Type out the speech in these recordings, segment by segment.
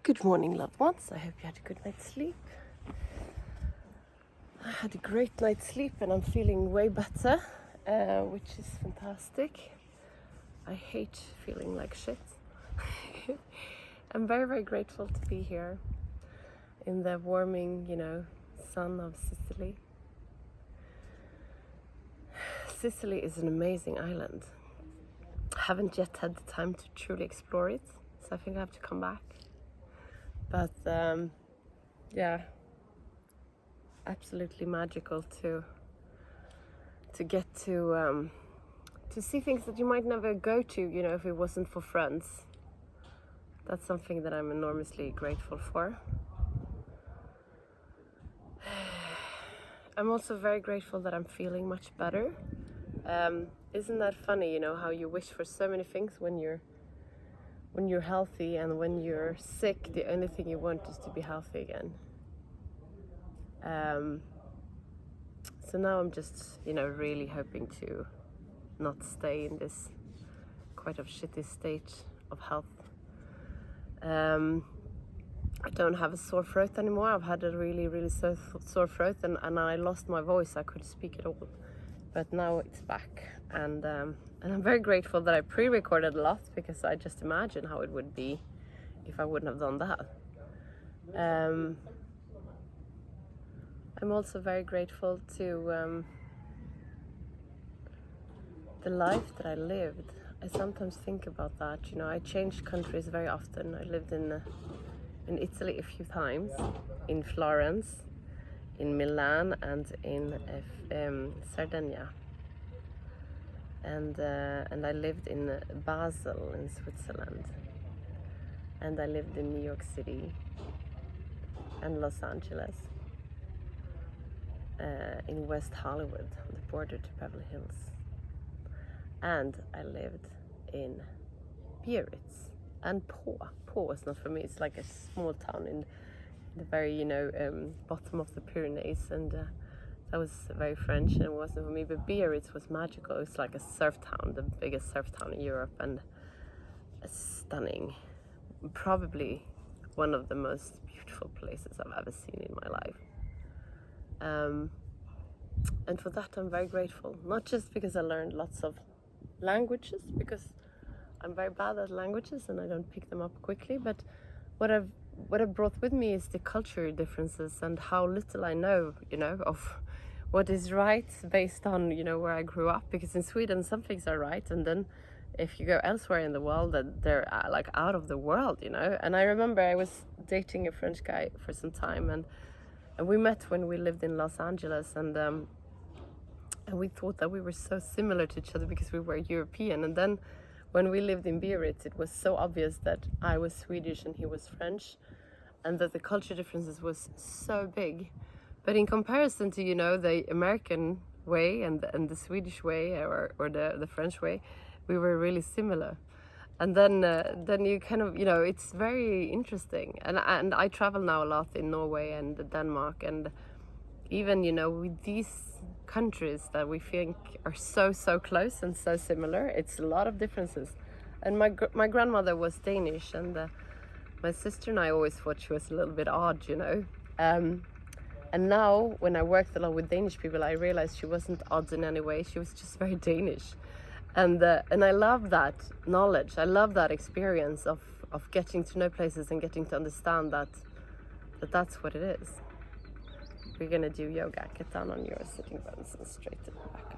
Good morning, loved ones. I hope you had a good night's sleep. I had a great night's sleep and I'm feeling way better, which is fantastic. I hate feeling like shit. I'm very, very grateful to be here in the warming, sun of Sicily. Sicily is an amazing island. I haven't yet had the time to truly explore it, so I think I have to come back. But absolutely magical to get to see things that you might never go to, if it wasn't for friends. That's something that I'm enormously grateful for. I'm also very grateful that I'm feeling much better. Isn't that funny, how you wish for so many things when you're healthy, and when you're sick, the only thing you want is to be healthy again. So now I'm just, really hoping to not stay in this quite of shitty state of health. I don't have a sore throat anymore. I've had a really, really sore throat, and I lost my voice. I couldn't speak at all. But now it's back, and I'm very grateful that I pre-recorded a lot, because I just imagine how it would be if I wouldn't have done that. I'm also very grateful to the life that I lived. I sometimes think about that. I changed countries very often. I lived in Italy a few times, in Florence, in Milan, and in Sardinia. And I lived in Basel in Switzerland, and I lived in New York City and Los Angeles, in West Hollywood, on the border to Beverly Hills, and I lived in Biarritz and Po. Po was not for me. It's like a small town in the very bottom of the Pyrenees, and that was very French, and it wasn't for me. But Biarritz was magical. It's like a surf town, the biggest surf town in Europe, and stunning. Probably one of the most beautiful places I've ever seen in my life. And for that I'm very grateful. Not just because I learned lots of languages, because I'm very bad at languages and I don't pick them up quickly, but what I've brought with me is the culture differences, and how little I know, of what is right based on, where I grew up. Because in Sweden some things are right, and then if you go elsewhere in the world, that they're like out of the world, And I remember I was dating a French guy for some time, and we met when we lived in Los Angeles, and we thought that we were so similar to each other because we were European. And then when we lived in Biarritz, it was so obvious that I was Swedish and he was French, and that the culture differences was so big. But in comparison to, the American way and the Swedish way, or the French way, we were really similar. And then you kind of, it's very interesting. And I travel now a lot in Norway and Denmark, and even, with these countries that we think are so close and so similar, it's a lot of differences. And my grandmother was Danish, and my sister and I always thought she was a little bit odd, and now when I worked a lot with Danish people, I realized she wasn't odd in any way. She was just very Danish. And I love that knowledge. I love that experience of getting to know places and getting to understand that that's what it is. We're gonna do yoga. Get down on your sitting bones and straighten back up.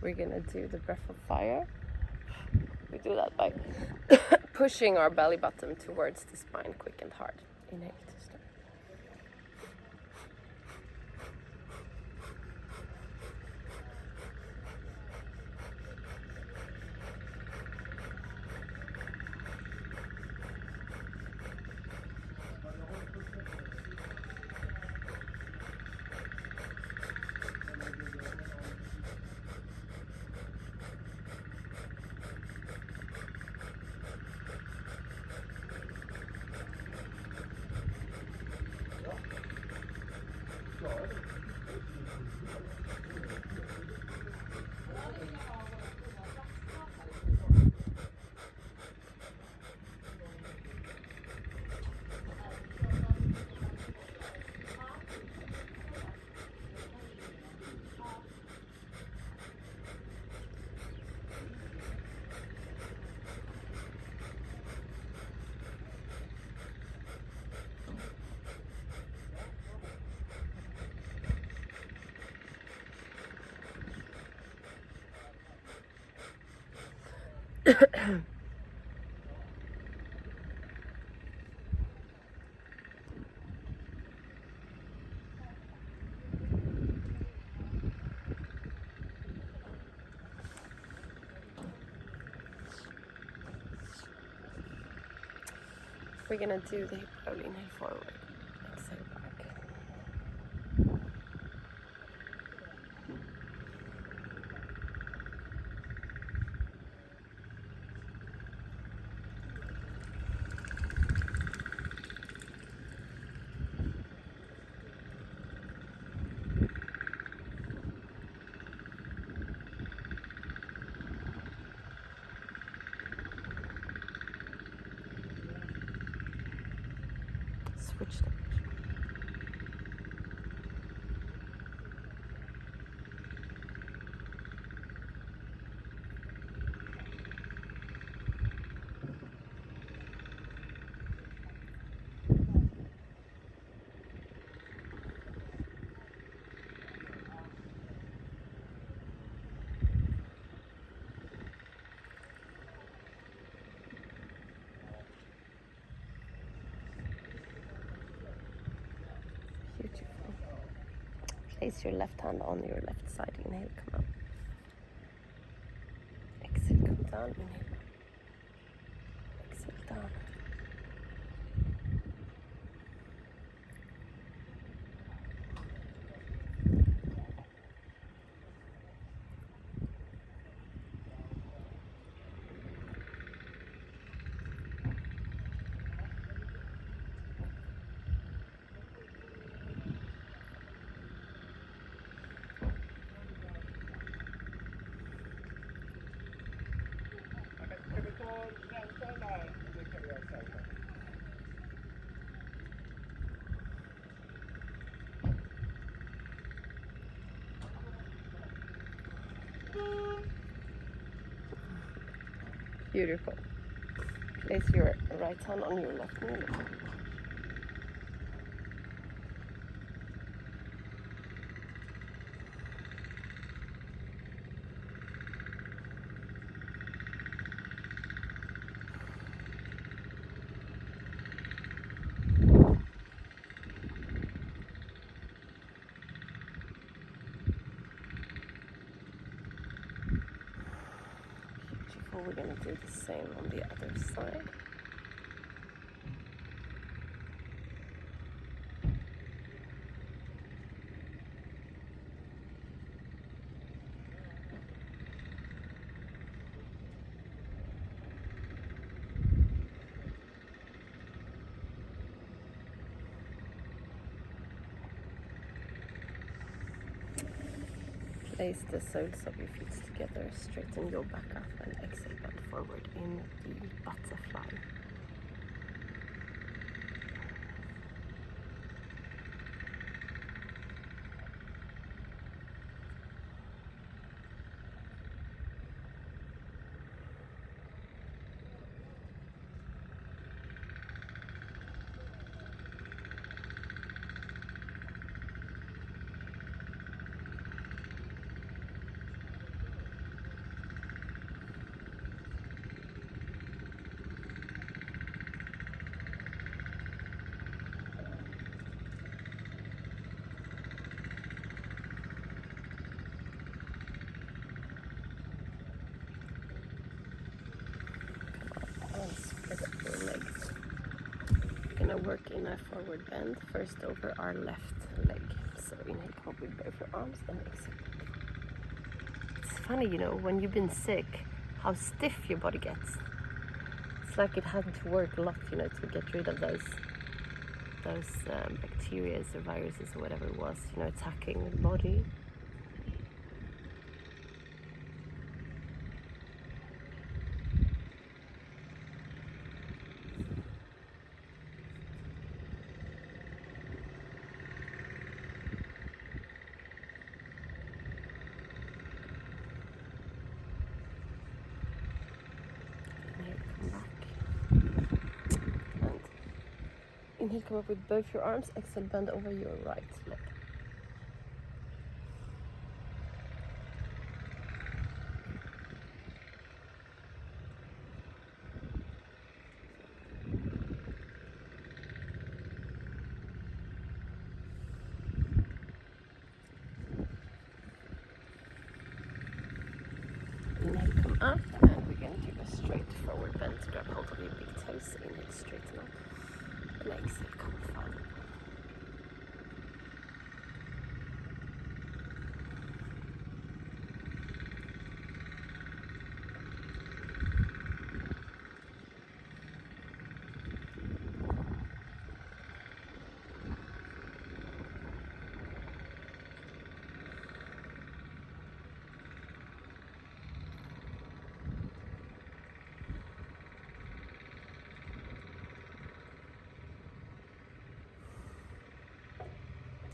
we're gonna do the breath of fire. We do that by pushing our belly button towards the spine, quick and hard. Inhale to start. We're gonna do the hip roll, inhale forward, exhale back. Switch direction. Beautiful. Place your left hand on your left side. Inhale, come up. Exhale, come down. Inhale. Exhale, down. Beautiful. Place your right hand on your left knee. Beautiful. We're going to do the same on the other side. Place the soles of your feet together, straighten your back up and exhale bend forward in the butterfly. work in a forward bend, first over our left leg. So inhale, come up with both your arms and exhale. It's funny, you know, when you've been sick, how stiff your body gets. It's like it had to work a lot, you know, to get rid of those bacteria or viruses or whatever it was, you know, attacking the body. Inhale, come up with both your arms. Exhale, bend over your right leg. Inhale, come up, and we're going to do a straight forward bend. Grab hold of your big toes. Inhale, straighten up. And exhale, come forward.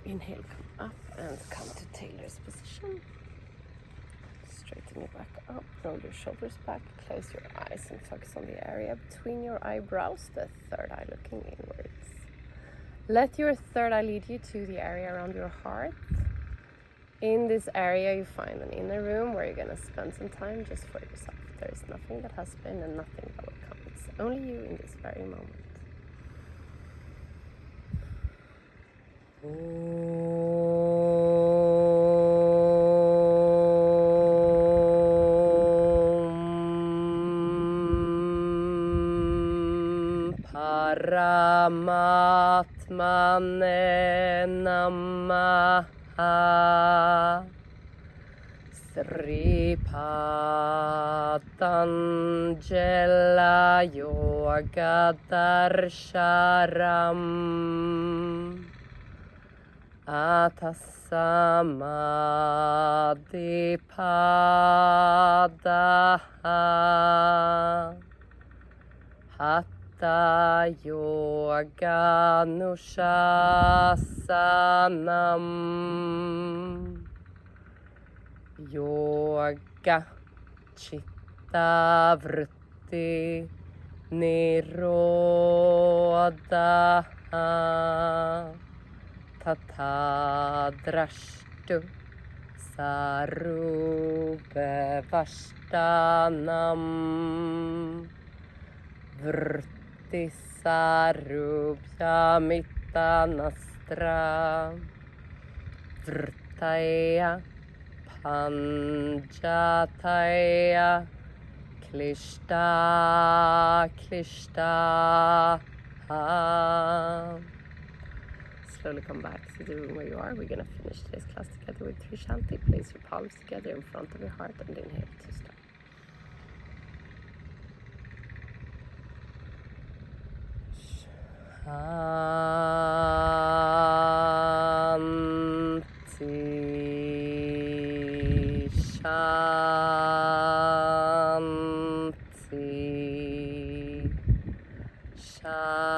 Inhale, come up and come to tailor's position. Straighten your back up, roll your shoulders back, close your eyes and focus on the area between your eyebrows, the third eye looking inwards. Let your third eye lead you to the area around your heart. In this area you find an inner room where you're going to spend some time just for yourself. There is nothing that has been and nothing that will come. It's only you in this very moment. Paramatmane Namaha Sri Patanjala Yoga Darsharam Atasamadipadaha Hatha Yoga Nushasanam Yoga Chitta Vritti Nirodha Tata Drashtu Sarupa Vashtanam Vritti Sarubhya Mittanastra Vrittaya Panjataya Klishta Slowly come back to the room where you are. We're going to finish today's class together with 3 Shanti. Place your palms together in front of your heart and inhale to start. Shanti, Shanti, Shanti.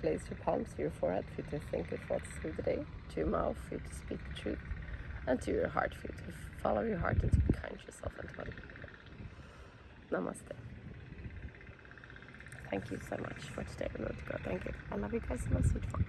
Place your palms to your forehead for you to think your thoughts through the day, to your mouth for you to speak the truth, and to your heart for you to follow your heart and to be kind to yourself and to other people. Namaste. Thank you so much for today. Remember to go. Thank you. I love you guys and I'll see you tomorrow.